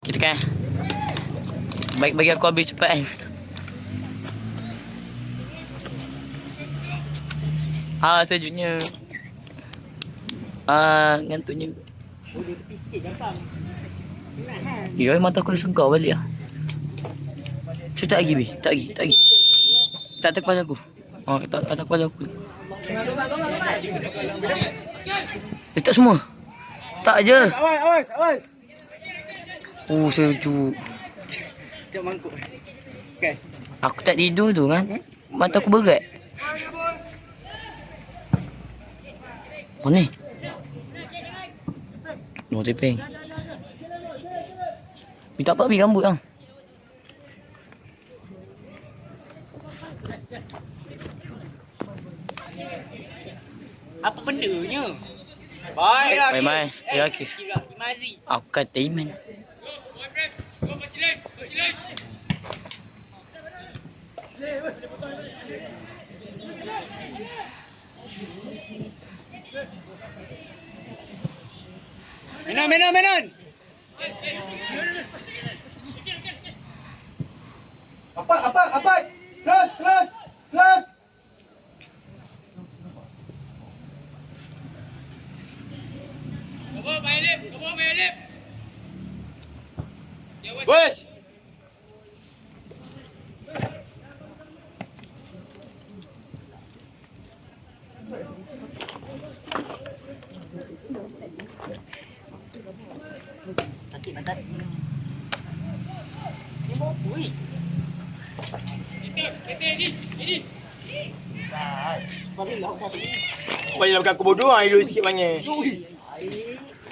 Kita kan. Baik bagi aku habis cepat kan. Sejuknya. Ngantuknya. Ya, mata aku sengkau balik lah. Cuba tak lagi, Bi. Tak lagi. Tak kepala aku. Tak kepala aku. Tak semua. Tak je. Awas. Sejuk. Tengok mangkuk. Okay. Aku tak tidur tu kan. Mata aku berat. Mana ni? No tepeng. Minta apa Bi rambut lah. Apa bendanya? Baik. Ya, okey. Aku kata Iman. Menon. Apa? Close. Push. Mantap. Ini mau pui. Supaya bukan aku bodoh air sikit banyak.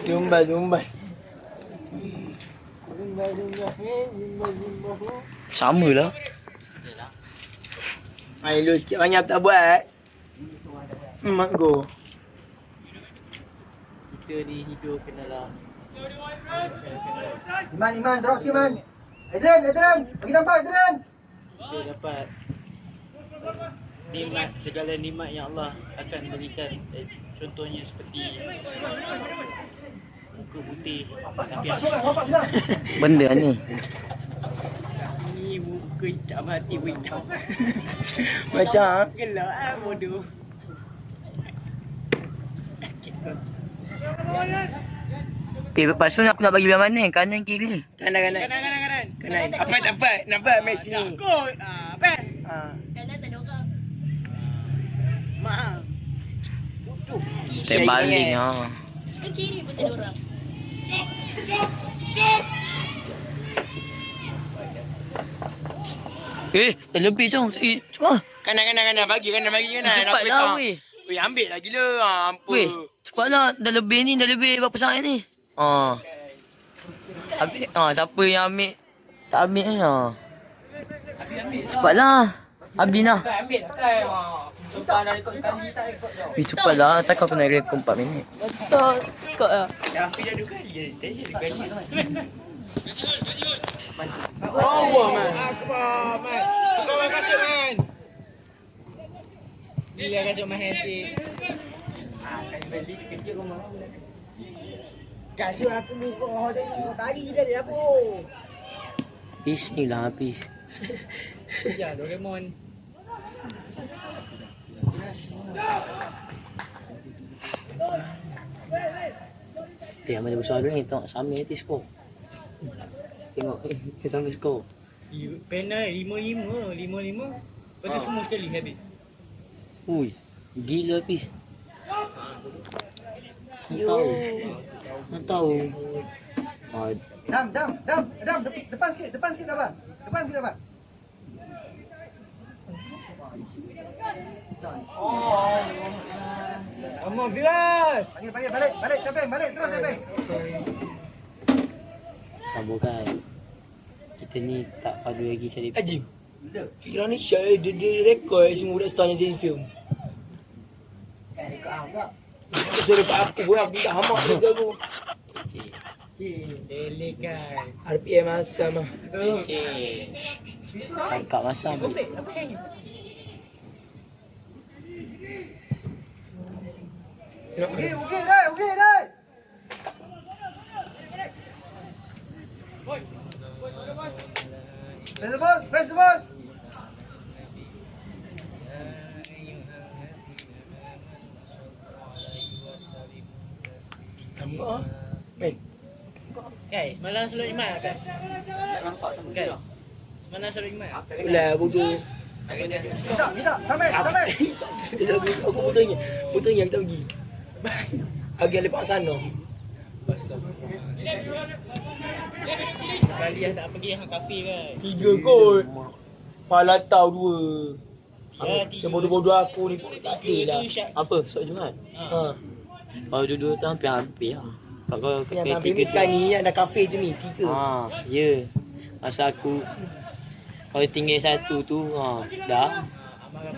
Zumba. Sama lah. Air sikit banyak aku tak buat. Mak go. Kita ni hidup kenalah. Iman, drop sikit Iman. Adrian, bagi nampak Adrian. Kita dapat nikmat, segala nikmat yang Allah akan berikan. Contohnya seperti muka putih. Bapak sudah. Benda ni. Ni muka hitam, hati hitam. Macam Gelak bodoh. Lepas tu aku nak bagi belah mana? Kanan kiri. Kanan. Apa nampak match ni. Takut. Ben. Kanan tak ada orang. Mak. Bodoh. Saya baling Ke kiri pun tak ada orang. Dah lebih jom. Cepat. Kanan. Bagi kanan. Cepatlah weh. Weh, ambil lah gila. Apa? Weh, cepatlah. Dah lebih berapa saat ni? Habis, siapa yang ambil? Tak ambil ni. Cepatlah. Habis lah. Ambil pakai. Sumpah dah rekod sekali tak rekod tau. Cepatlah. Takkan aku nak rekod 4 minit. Tak, ikut lah. Dah hampir dah 2 kali. Tanya 2 kali. Allah man. Akbar man. Kau orang kasut man. Dia kasut man hati. Akan beli sekejap rumah. Kasut aku muka tengok tadi dah dia apa. Habis ni lah habis. Ya Doraemon. Tengok mana bersuara ni. Tengok Samir nanti skor. Tengok Samir skor. Penal 5-5. Lepas tu semua sekali habis. Ui, gila habis. Tak tahu. Dam. Depan sikit abang. Omong Firas. Panggil balik terus tepeng. Sabarkan. Kita ni tak padu lagi cari. Ajim. Firas ni syai dia rekod semua budak setahun yang sensum. Suruh pak aku buat aku dah hamak juga aku. Delekan. RPM asam ah. Cakap masam. Okey dah. Pass the ball, pass the ball. Tambah ah. Men. Guys, semalam suruh Iman kan? Tak nampak sama dia. Semalam suruh Iman. Lah bodoh. Kita, sampai, sampai. Aku putarnya kita pergi. Agak lepak sana. Kali yang tak pergi yang kafe kan? 3 gol. Pala tahu 2. Ya, Sebodoh-bodoh aku ni pun tak ada lah. Apa? Esok Jumaat? Ha. Kalau dua-dua tu hampir-hampir lah. Kalau Yang kata hampir ni sekarang ni yang ada kafe tu ni 3. Ya. Masa aku kalau tinggal satu tu, dah.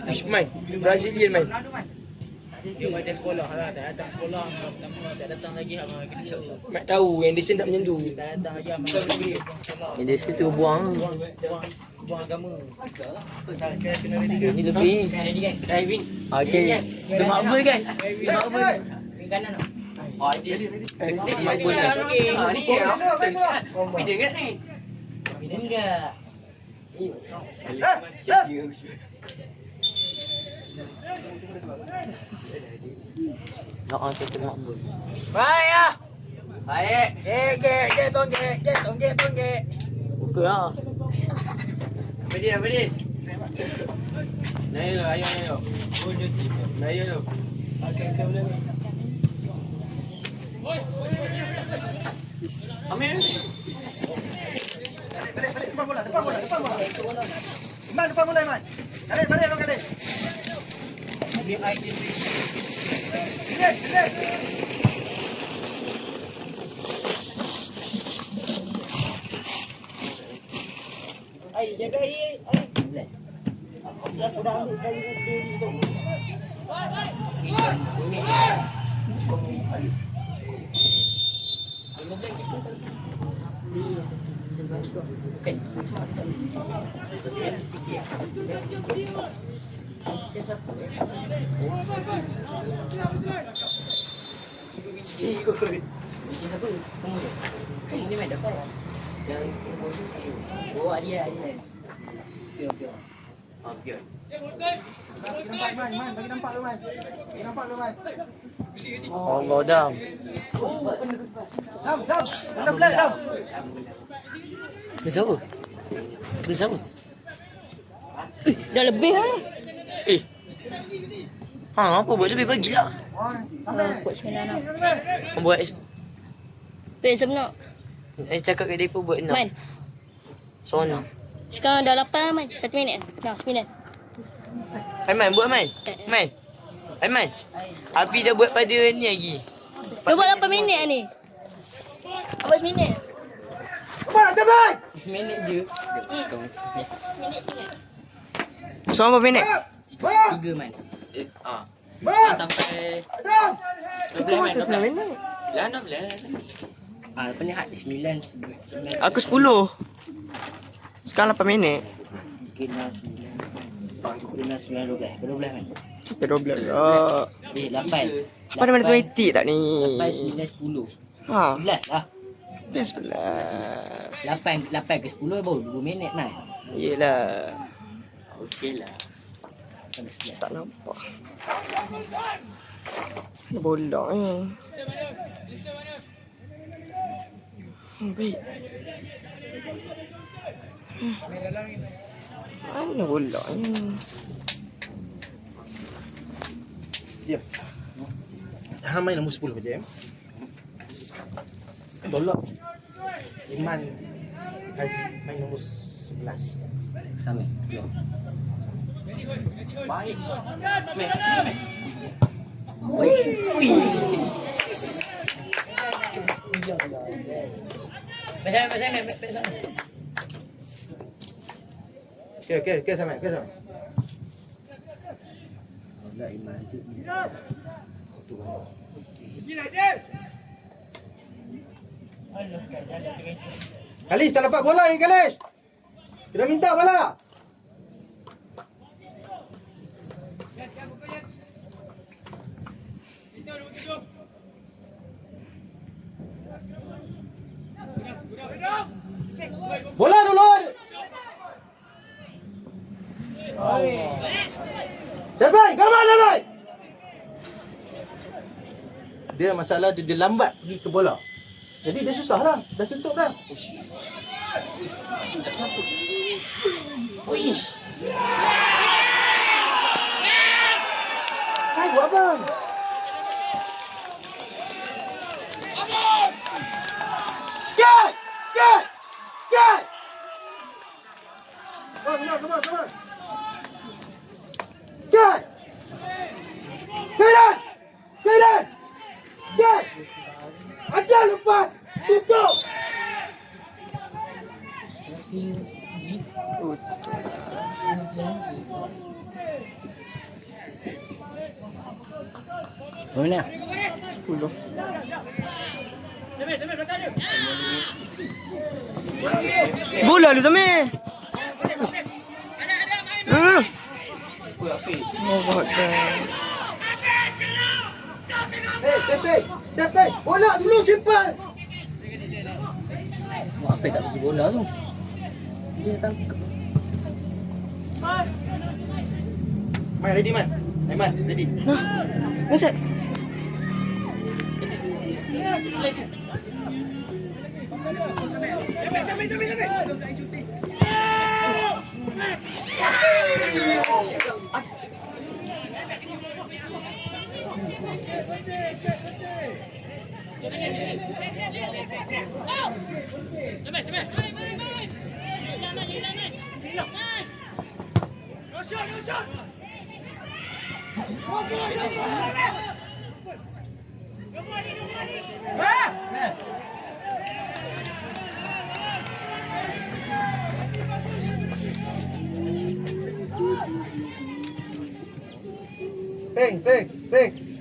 Push main. Brazilian main. Dia macam sekolah lah. Tak datang sekolah. Pertama tak datang lagi abang kena shock. Mak tahu Anderson tak macam tu. Tak datang lagi abang kena sekolah. Yang dia situ buang. Buang agama. Ini lebih. Driving. Okey. Tu makbul kan? Makbul. Kanan tak? Oh, dia. Makbul kan? Ni confident kan ni? Confident enggak? Kita makbul. Baik ah. Baik. Get tonggek. Buka lah. Apa dia? Naik lo, ayo. Naik lo. Ambil. Balik, depan bola. Iman, depan bola, Iman. Balik, dong kali. Ai, jaga ai. Aku dah ambil sekali ni tu. Ini main dapat. Yang dia. Okey. Okey. Bagi nampak, Iman. Bagi nampak lu, Man. Allah dah. Dam. Mana flag, Dam? Bersama. Dah lebih lah. Apa buat lebih bagilah. Sampai. Buat 9 lah. Buat Sebenar. cakap kat depa buat 6. Man. Sono. Sekarang dah 8 lah, Man. 1 minit. Dah 9. Aiman buat Man. Aiman. Abi dah buat pada ni lagi. Dah buat 8 minit lah ni. Abang 9 minit. Cepat. 1 minit je. 1 minit. Sama minit. 3 Man. Sampai Dam. 12 Man. 12 minit. Lah 12. Lepas ni hak 9. Aku 10. Sekarang 8 minit. Kena 9 12. 12 Man. 12. 8. Apa nama matematik tak ni? 8 9 10. Ha. 11 lah. Best pula. 8 ke 10 baru 2 minit Man. Yelah. Okey lah. Sampai 11. Tak nampak. Bola ni. Baik. Mana bola ni? Diam. Hang main nombor 10 je. Tolak. Iman Haziq main nombor 11. Sama. Baik. Okey, sama. Enggak Iman Haziq ni. Kalis tak dapat bola ni, Kalis. Kena minta bola. Bola dulu. Dapat, come on, dapat. Dia masalah dia lambat pergi ke bola. Jadi dia susah lah. Dah tutup dah. Hai, buat apa? Get! Get! Get! Come on. Get! Get! Get! Ajar lepas! Tutup! Mana? 10. Bola lu Zami. Tepek! Bola dulu simpan! Apa tak bagi bola tu? Dia tangkap. Man, ready man? Man, ready? Masuk.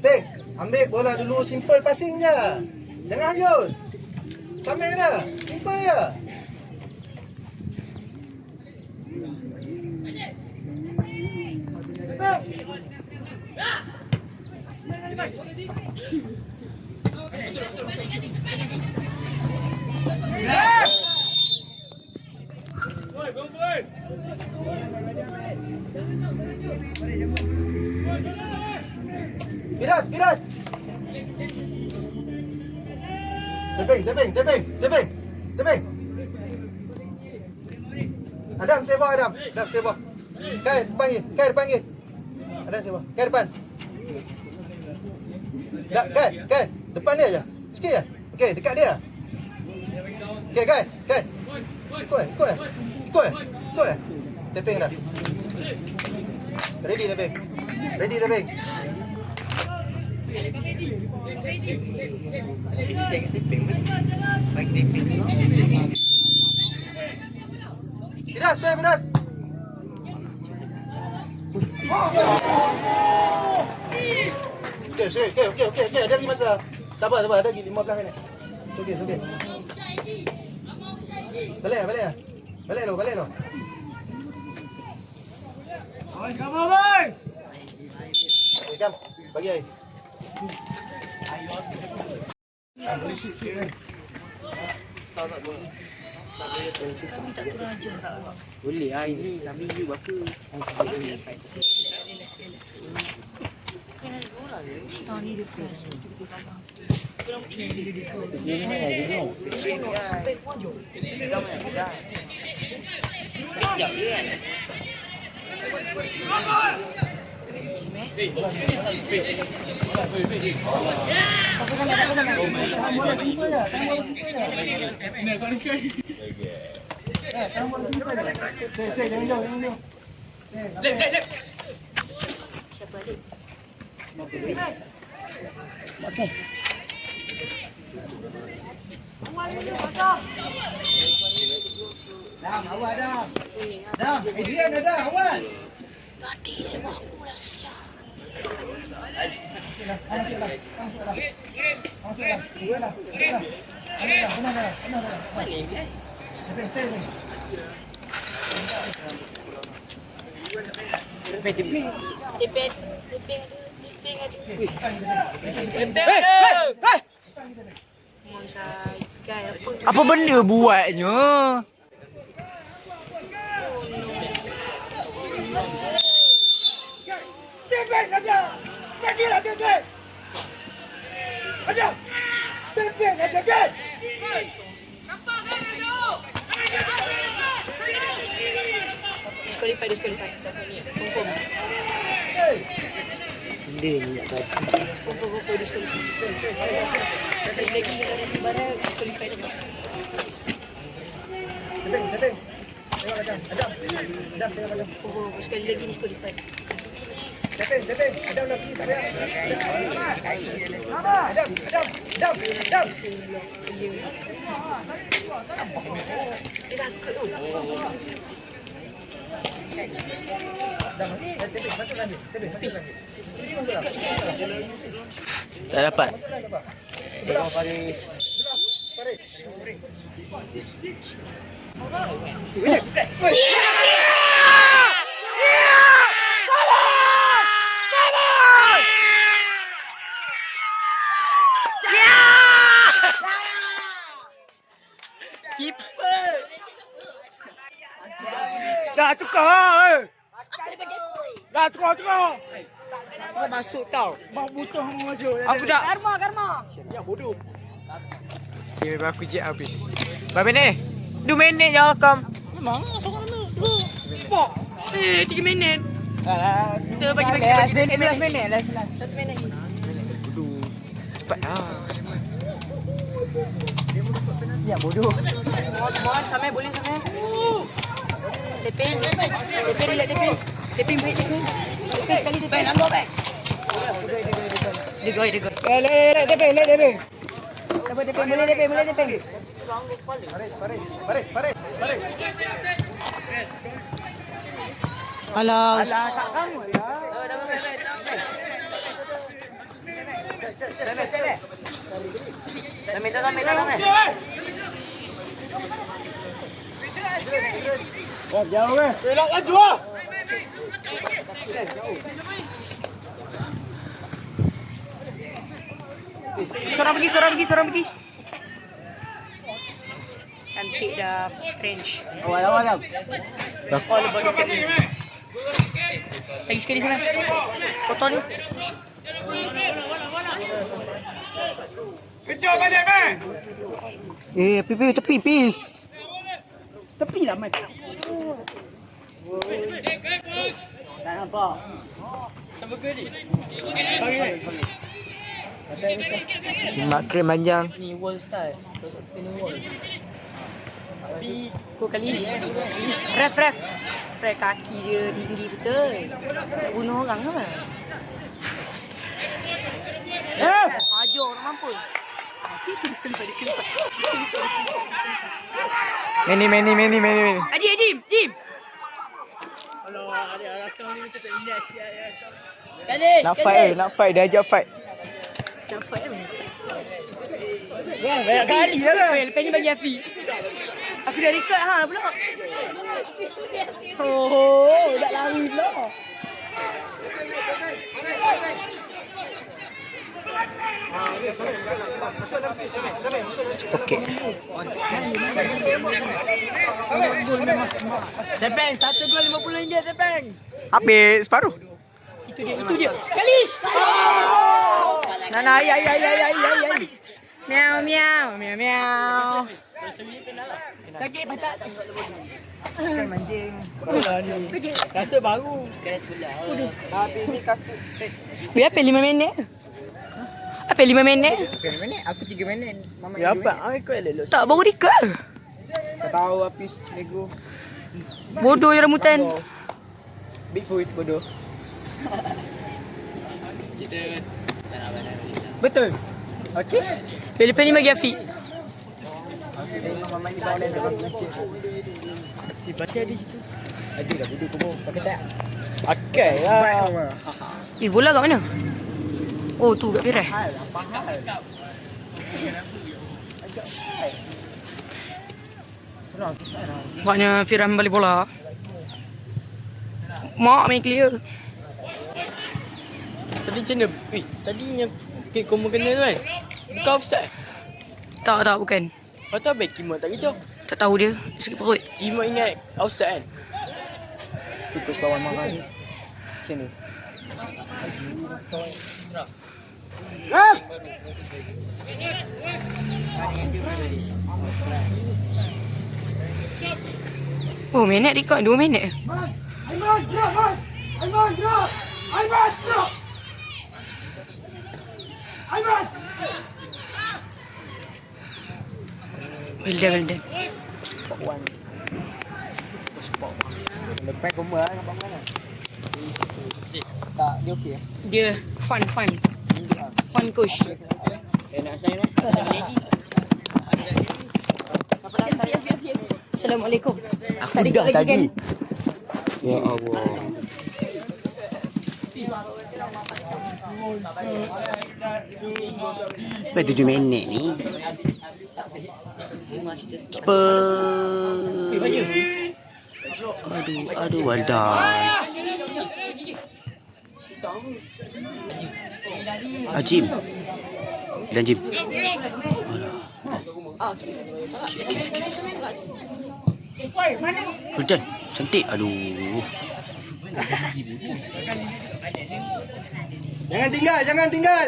Peng. Ambil bola dulu, simple passing je. Jangan hayun. Sampai dah. Simple je. Piras. Tepeng. Adam, stay bawah, Adam, stay bawah. Kai panggil. Adam, stay bawah. Kai depan. Kai. Depan dia je. Sikit je. Okey, dekat dia. Okey, Kai. Ikut. Tepeng dah. Ready, Tepeng. Piras. Okey. Ada lagi masa. Tak apa. Ada lagi 15 minit. Okey. Balik lo. Boys. Okey, kam. Bagi air. Boleh lah ini. Tapi you berapa? Stay, jangan jauh. Siapa adik? Okey. Dam, awal Dam. Adrian ada, awal. Tadi dia buat aku rasa. Apa benda buatnya? Tepeng saja. Pergilah tepeng. Aja. Tepeng saja kan. Disqualify. Confirm. Confirm disqualify. Sekali lagi negara di barat disqualify dia. Tepeng. Tengok macam. Adam. Tengok macam. Confirm sekali lagi disqualify. Tepeng. Adam lagi. Tak ada. Adam. Dia takut tu. Adam. Tepeng. Masuk lagi. Tepeng. Tak dapat. Faris. Dah tukar. Dah tukar. Kau masuk tau. Mau butuh mau masuk. Aku dah. Karma. Ya bodoh. Okay, memang aku je habis. Berapa minit? 2 minit je rakam. Memang seorang mana? 3 minit. Kita bagi. 11 minit lah. 1 minit lagi. Bodoh. Cepat lah. Ya bodoh. Mohon sampai boleh sampai. Tepeng relax tepeng. Tepeng baik tepeng. Tepeng sekali tepeng. Baik langgar baik. Dia goi. Lek tepeng. Siapa tepeng boleh tepeng. Faris. Alah. Sampai. Jauh weh. Elok laju ah. Seorang pergi. Cantik dah, strange. Awal dah. Lagi sekali sana. Potong ni. Kejap balik meh. Tepi pis. Tepi lah meh. Tak nampak. Siapa ke ni? Mak krim panjang. Ni wall style. Kena wall. Kau kali. Ref. Kaki dia tinggi betul. Nak bunuh orang ke? Hajar orang mampus. Kita disqualify. Many. Jim. Kalau ada rakam ni macam tak indah siap. Nak fight, dia ajak fight. Cepat kan? Banyak kali lah. Lepas ni bagi Afi. Aku dah record pula. Oh, dah lari pula. Okey. Tepeng, 1 gol RM50 Tepeng. Habis separuh. Itu dia. Kalis. Nana ai. Miau. Sakit patah. Kan mancing. Rasa baru. Keras sebelah. Habis ni kasut. Biar apa 5 minit? Apa 5 minit? Berapa minit? Aku 3 minit. Mama ya apa? Aku elok. Tak, baru record. Kau tahu habis nego. Bodoh je rambutan. Bigfoot bodoh. Betul. Okey. Lepas ni bagi Afiq. Mama ni bawa dia dalam kucing. Di pasal ada situ. Ada dah duduk kubur. Pakai tak? Okey lah. Bola kat mana? Oh, tu kat Firas. Maknya Firas balik bola. Mak main clear. Tadi macam mana? Tadi yang Komo kena tu kan? Bukan offside. Tak, bukan. Kau tahu baik Kimak tak kejauh. Tak tahu dia. Sakit perut. Kimak ingat offside kan? Tukus kawan marah ni. Sini. Ref! Oh, minit record 2 minit. Aiman, gerak, Man! Aiman, gerak! Aiman, gerak! Aiman! Well done. Lepas kau mula nampak mana? Tak, dia okey. Dia fun. Fun coach. Nak sign lagi. Assalamualaikum. Aku dah lagi tadi. kan? Ya Allah. Sampai 7 minit ni. Keeper. Aduh, Waldan. Ajim. Dan Jim. Waldan, cantik. Aduh. Jangan tinggal.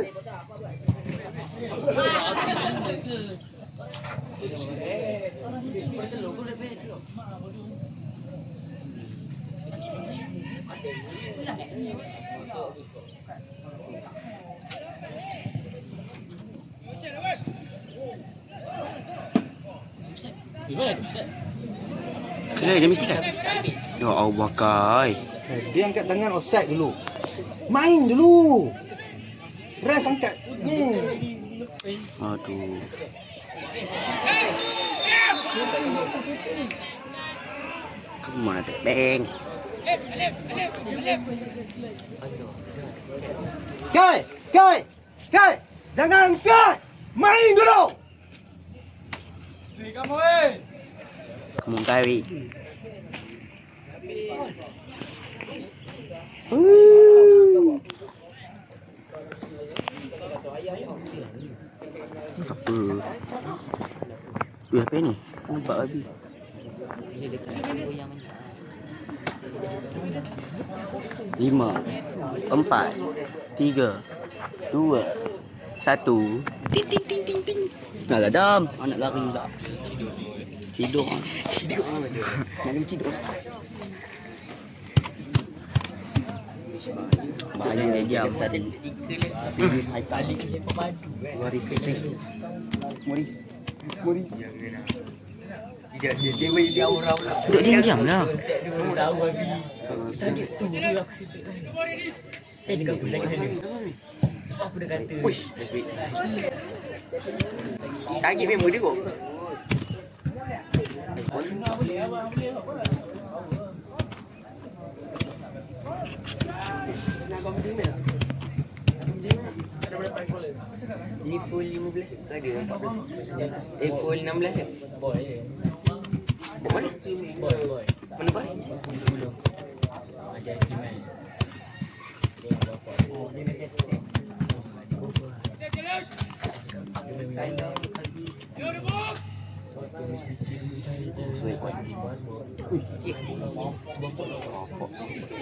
Kena dia mesti kan? Ya Allah kai. Dia angkat tangan offside dulu. Main dulu. Ref angkat. Ni. Aduh. Kamu mana tak bang? Kai. Jangan angkat. Main dulu. Kamu kari. Apa? Apa ni? Nampak habis. Dia dekat goyang macam. 5 4 3 2 1 ting. Nak gadam, anak lari pula. Tidur. Nak kena tidur. Bahaya dia diam. Ini saya tadi waris stres. Moris. Dia bagi aura pula. Duduk diam lah. Dia tahu babi. Tadi tu dulu aku cerita. Saya juga pernah kata. Aku dah kata. Uish. Kaki memang dia kok. Ini full 15 ada 14. Full 16 ya? Boy. Mana? Boy. Mana boy? Ajar Jiman.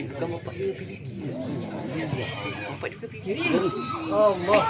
Bukan bapak dia PBK. Bapak dia ke PBK. Allah.